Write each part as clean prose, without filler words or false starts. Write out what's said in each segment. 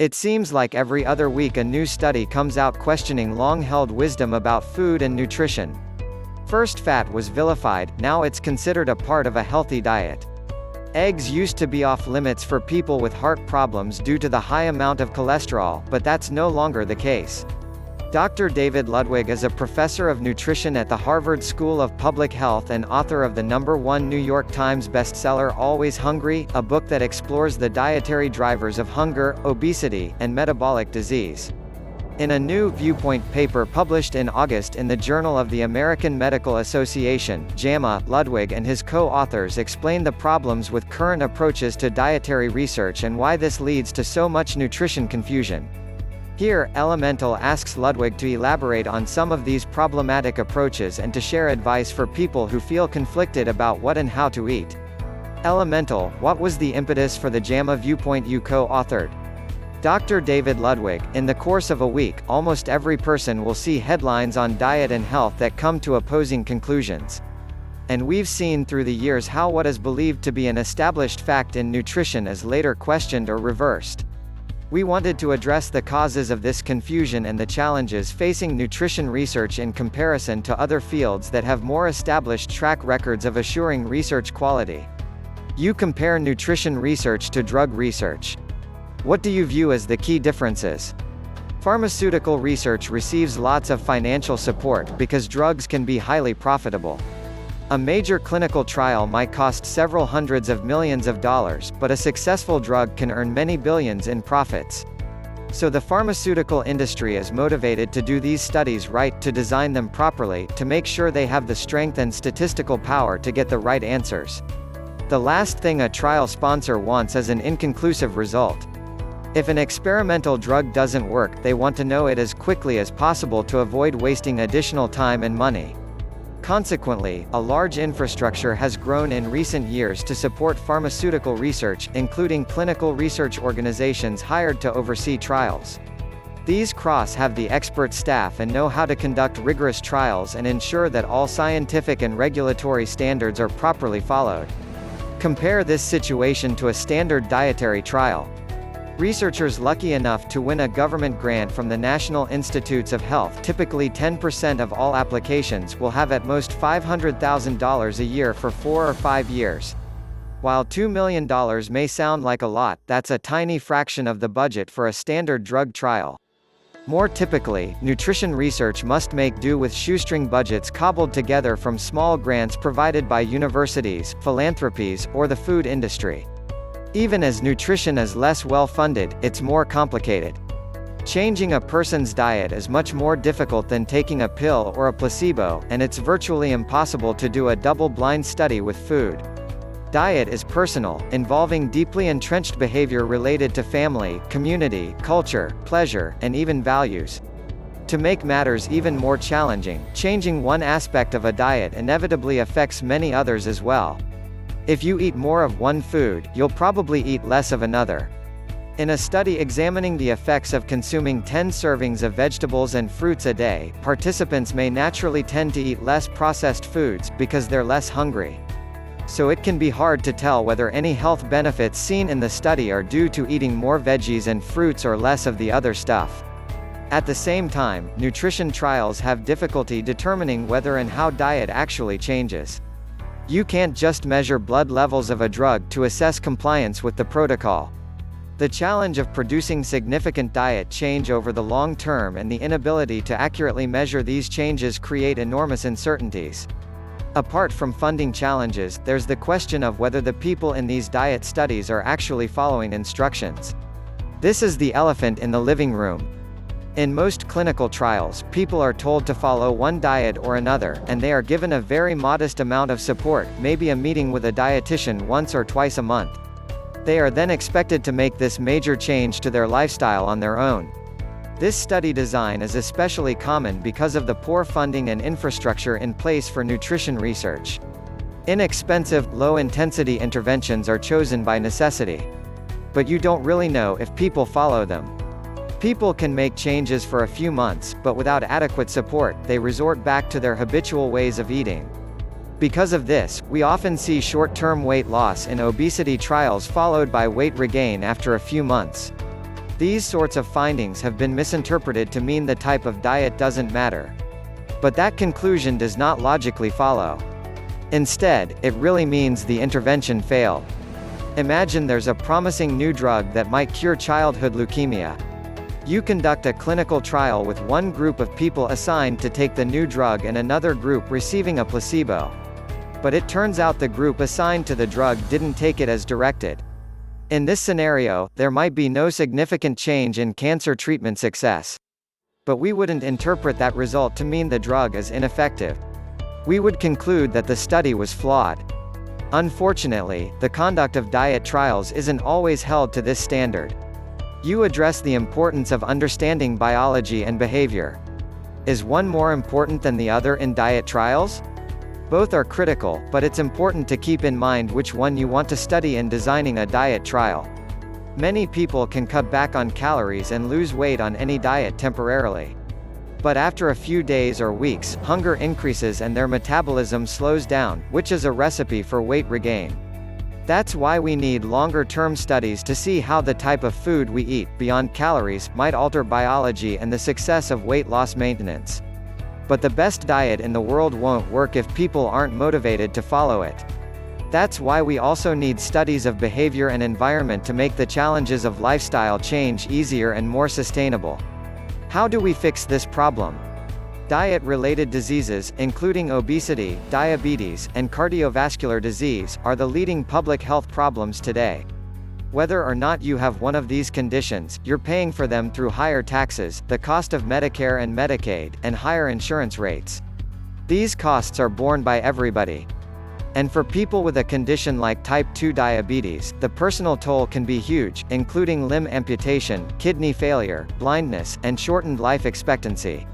It seems like every other week a new study comes out questioning long-held wisdom about food and nutrition. First fat was vilified, now it's considered a part of a healthy diet. Eggs used to be off limits for people with heart problems due to the high amount of cholesterol, but that's no longer the case. Dr. David Ludwig is a professor of nutrition at the Harvard School of Public Health and author of the #1 New York Times bestseller Always Hungry, a book that explores the dietary drivers of hunger, obesity, and metabolic disease. In a new Viewpoint paper published in August in the Journal of the American Medical Association, JAMA, Ludwig and his co-authors explain the problems with current approaches to dietary research and why this leads to so much nutrition confusion. Here, Elemental asks Ludwig to elaborate on some of these problematic approaches and to share advice for people who feel conflicted about what and how to eat. Elemental, what was the impetus for the JAMA Viewpoint you co-authored? Dr. David Ludwig, in the course of a week, almost every person will see headlines on diet and health that come to opposing conclusions. And we've seen through the years how what is believed to be an established fact in nutrition is later questioned or reversed. We wanted to address the causes of this confusion and the challenges facing nutrition research in comparison to other fields that have more established track records of assuring research quality. You compare nutrition research to drug research. What do you view as the key differences? Pharmaceutical research receives lots of financial support because drugs can be highly profitable. A major clinical trial might cost several hundreds of millions of dollars, but a successful drug can earn many billions in profits. So the pharmaceutical industry is motivated to do these studies right, to design them properly, to make sure they have the strength and statistical power to get the right answers. The last thing a trial sponsor wants is an inconclusive result. If an experimental drug doesn't work, they want to know it as quickly as possible to avoid wasting additional time and money. Consequently, a large infrastructure has grown in recent years to support pharmaceutical research, including clinical research organizations hired to oversee trials. These have the expert staff and know how to conduct rigorous trials and ensure that all scientific and regulatory standards are properly followed. Compare this situation to a standard dietary trial. Researchers lucky enough to win a government grant from the National Institutes of Health, typically 10% of all applications, will have at most $500,000 a year for 4 or 5 years. While $2 million may sound like a lot, that's a tiny fraction of the budget for a standard drug trial. More typically, nutrition research must make do with shoestring budgets cobbled together from small grants provided by universities, philanthropies, or the food industry. Even as nutrition is less well-funded, it's more complicated. Changing a person's diet is much more difficult than taking a pill or a placebo, and it's virtually impossible to do a double-blind study with food. Diet is personal, involving deeply entrenched behavior related to family, community, culture, pleasure, and even values. To make matters even more challenging, changing one aspect of a diet inevitably affects many others as well. If you eat more of one food, you'll probably eat less of another. In a study examining the effects of consuming 10 servings of vegetables and fruits a day, participants may naturally tend to eat less processed foods, because they're less hungry. So it can be hard to tell whether any health benefits seen in the study are due to eating more veggies and fruits or less of the other stuff. At the same time, nutrition trials have difficulty determining whether and how diet actually changes. You can't just measure blood levels of a drug to assess compliance with the protocol. The challenge of producing significant diet change over the long term and the inability to accurately measure these changes create enormous uncertainties. Apart from funding challenges, there's the question of whether the people in these diet studies are actually following instructions. This is the elephant in the living room. In most clinical trials, people are told to follow one diet or another, and they are given a very modest amount of support, maybe a meeting with a dietitian once or twice a month. They are then expected to make this major change to their lifestyle on their own. This study design is especially common because of the poor funding and infrastructure in place for nutrition research. Inexpensive, low-intensity interventions are chosen by necessity. But you don't really know if people follow them. People can make changes for a few months, but without adequate support, they resort back to their habitual ways of eating. Because of this, we often see short-term weight loss in obesity trials followed by weight regain after a few months. These sorts of findings have been misinterpreted to mean the type of diet doesn't matter. But that conclusion does not logically follow. Instead, it really means the intervention failed. Imagine there's a promising new drug that might cure childhood leukemia. You conduct a clinical trial with one group of people assigned to take the new drug and another group receiving a placebo. But it turns out the group assigned to the drug didn't take it as directed. In this scenario, there might be no significant change in cancer treatment success. But we wouldn't interpret that result to mean the drug is ineffective. We would conclude that the study was flawed. Unfortunately, the conduct of diet trials isn't always held to this standard. You address the importance of understanding biology and behavior. Is one more important than the other in diet trials? Both are critical, but it's important to keep in mind which one you want to study in designing a diet trial. Many people can cut back on calories and lose weight on any diet temporarily. But after a few days or weeks, hunger increases and their metabolism slows down, which is a recipe for weight regain. That's why we need longer-term studies to see how the type of food we eat, beyond calories, might alter biology and the success of weight loss maintenance. But the best diet in the world won't work if people aren't motivated to follow it. That's why we also need studies of behavior and environment to make the challenges of lifestyle change easier and more sustainable. How do we fix this problem? Diet-related diseases, including obesity, diabetes, and cardiovascular disease, are the leading public health problems today. Whether or not you have one of these conditions, you're paying for them through higher taxes, the cost of Medicare and Medicaid, and higher insurance rates. These costs are borne by everybody. And for people with a condition like type 2 diabetes, the personal toll can be huge, including limb amputation, kidney failure, blindness, and shortened life expectancy.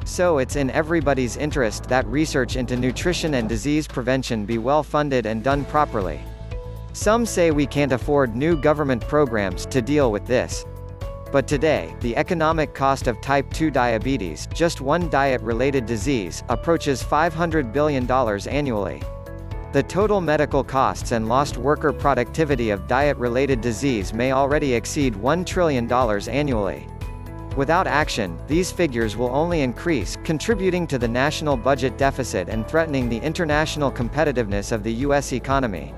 So it's in everybody's interest that research into nutrition and disease prevention be well funded and done properly. Some say we can't afford new government programs to deal with this. But today, the economic cost of type 2 diabetes, just one diet-related disease, approaches $500 billion annually. The total medical costs and lost worker productivity of diet-related disease may already exceed $1 trillion annually. Without action, these figures will only increase, contributing to the national budget deficit and threatening the international competitiveness of the U.S. economy.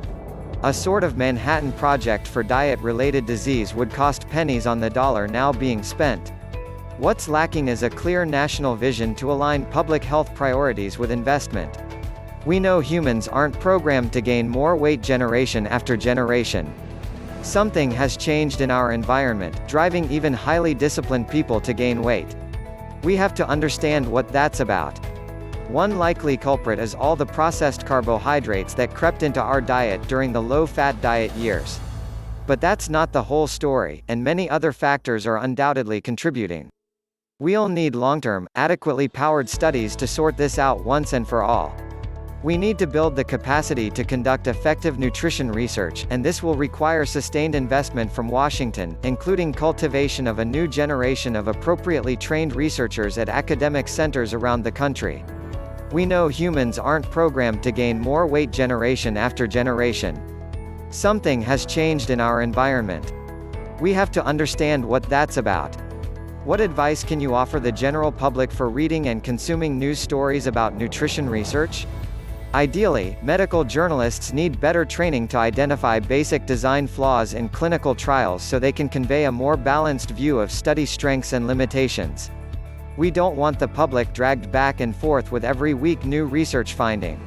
A sort of Manhattan Project for diet-related disease would cost pennies on the dollar now being spent. What's lacking is a clear national vision to align public health priorities with investment. We know humans aren't programmed to gain more weight generation after generation. Something has changed in our environment, driving even highly disciplined people to gain weight. We have to understand what that's about. One likely culprit is all the processed carbohydrates that crept into our diet during the low-fat diet years. But that's not the whole story, and many other factors are undoubtedly contributing. We'll need long-term, adequately powered studies to sort this out once and for all. We need to build the capacity to conduct effective nutrition research, and this will require sustained investment from Washington, including cultivation of a new generation of appropriately trained researchers at academic centers around the country. We know humans aren't programmed to gain more weight generation after generation. Something has changed in our environment. We have to understand what that's about. What advice can you offer the general public for reading and consuming news stories about nutrition research? Ideally, medical journalists need better training to identify basic design flaws in clinical trials so they can convey a more balanced view of study strengths and limitations. We don't want the public dragged back and forth with every week new research finding.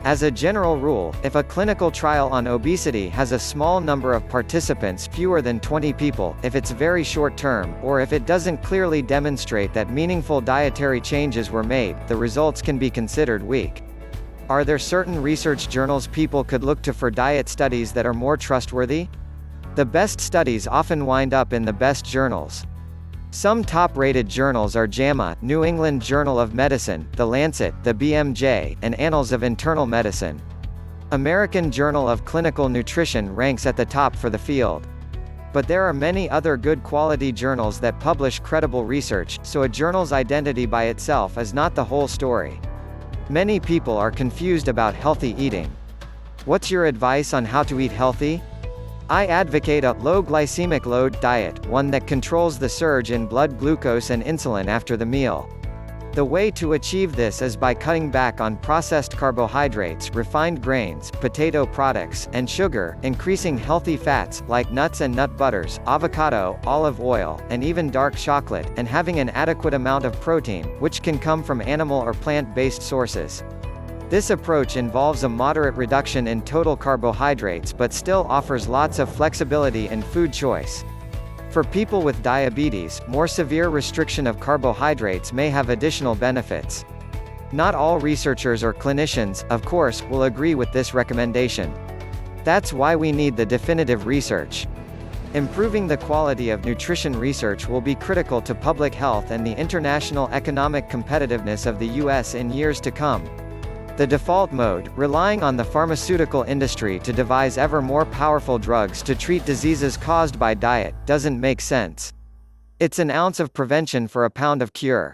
As a general rule, if a clinical trial on obesity has a small number of participants, fewer than 20 people, if it's very short-term, or if it doesn't clearly demonstrate that meaningful dietary changes were made, the results can be considered weak. Are there certain research journals people could look to for diet studies that are more trustworthy? The best studies often wind up in the best journals. Some top-rated journals are JAMA, New England Journal of Medicine, The Lancet, the BMJ, and Annals of Internal Medicine. American Journal of Clinical Nutrition ranks at the top for the field. But there are many other good quality journals that publish credible research, so a journal's identity by itself is not the whole story. Many people are confused about healthy eating. What's your advice on how to eat healthy? I advocate a low glycemic load diet, one that controls the surge in blood glucose and insulin after the meal. The way to achieve this is by cutting back on processed carbohydrates, refined grains, potato products, and sugar, increasing healthy fats, like nuts and nut butters, avocado, olive oil, and even dark chocolate, and having an adequate amount of protein, which can come from animal or plant-based sources. This approach involves a moderate reduction in total carbohydrates but still offers lots of flexibility in food choice. For people with diabetes, more severe restriction of carbohydrates may have additional benefits. Not all researchers or clinicians, of course, will agree with this recommendation. That's why we need the definitive research. Improving the quality of nutrition research will be critical to public health and the international economic competitiveness of the U.S. in years to come. The default mode, relying on the pharmaceutical industry to devise ever more powerful drugs to treat diseases caused by diet, doesn't make sense. It's an ounce of prevention for a pound of cure.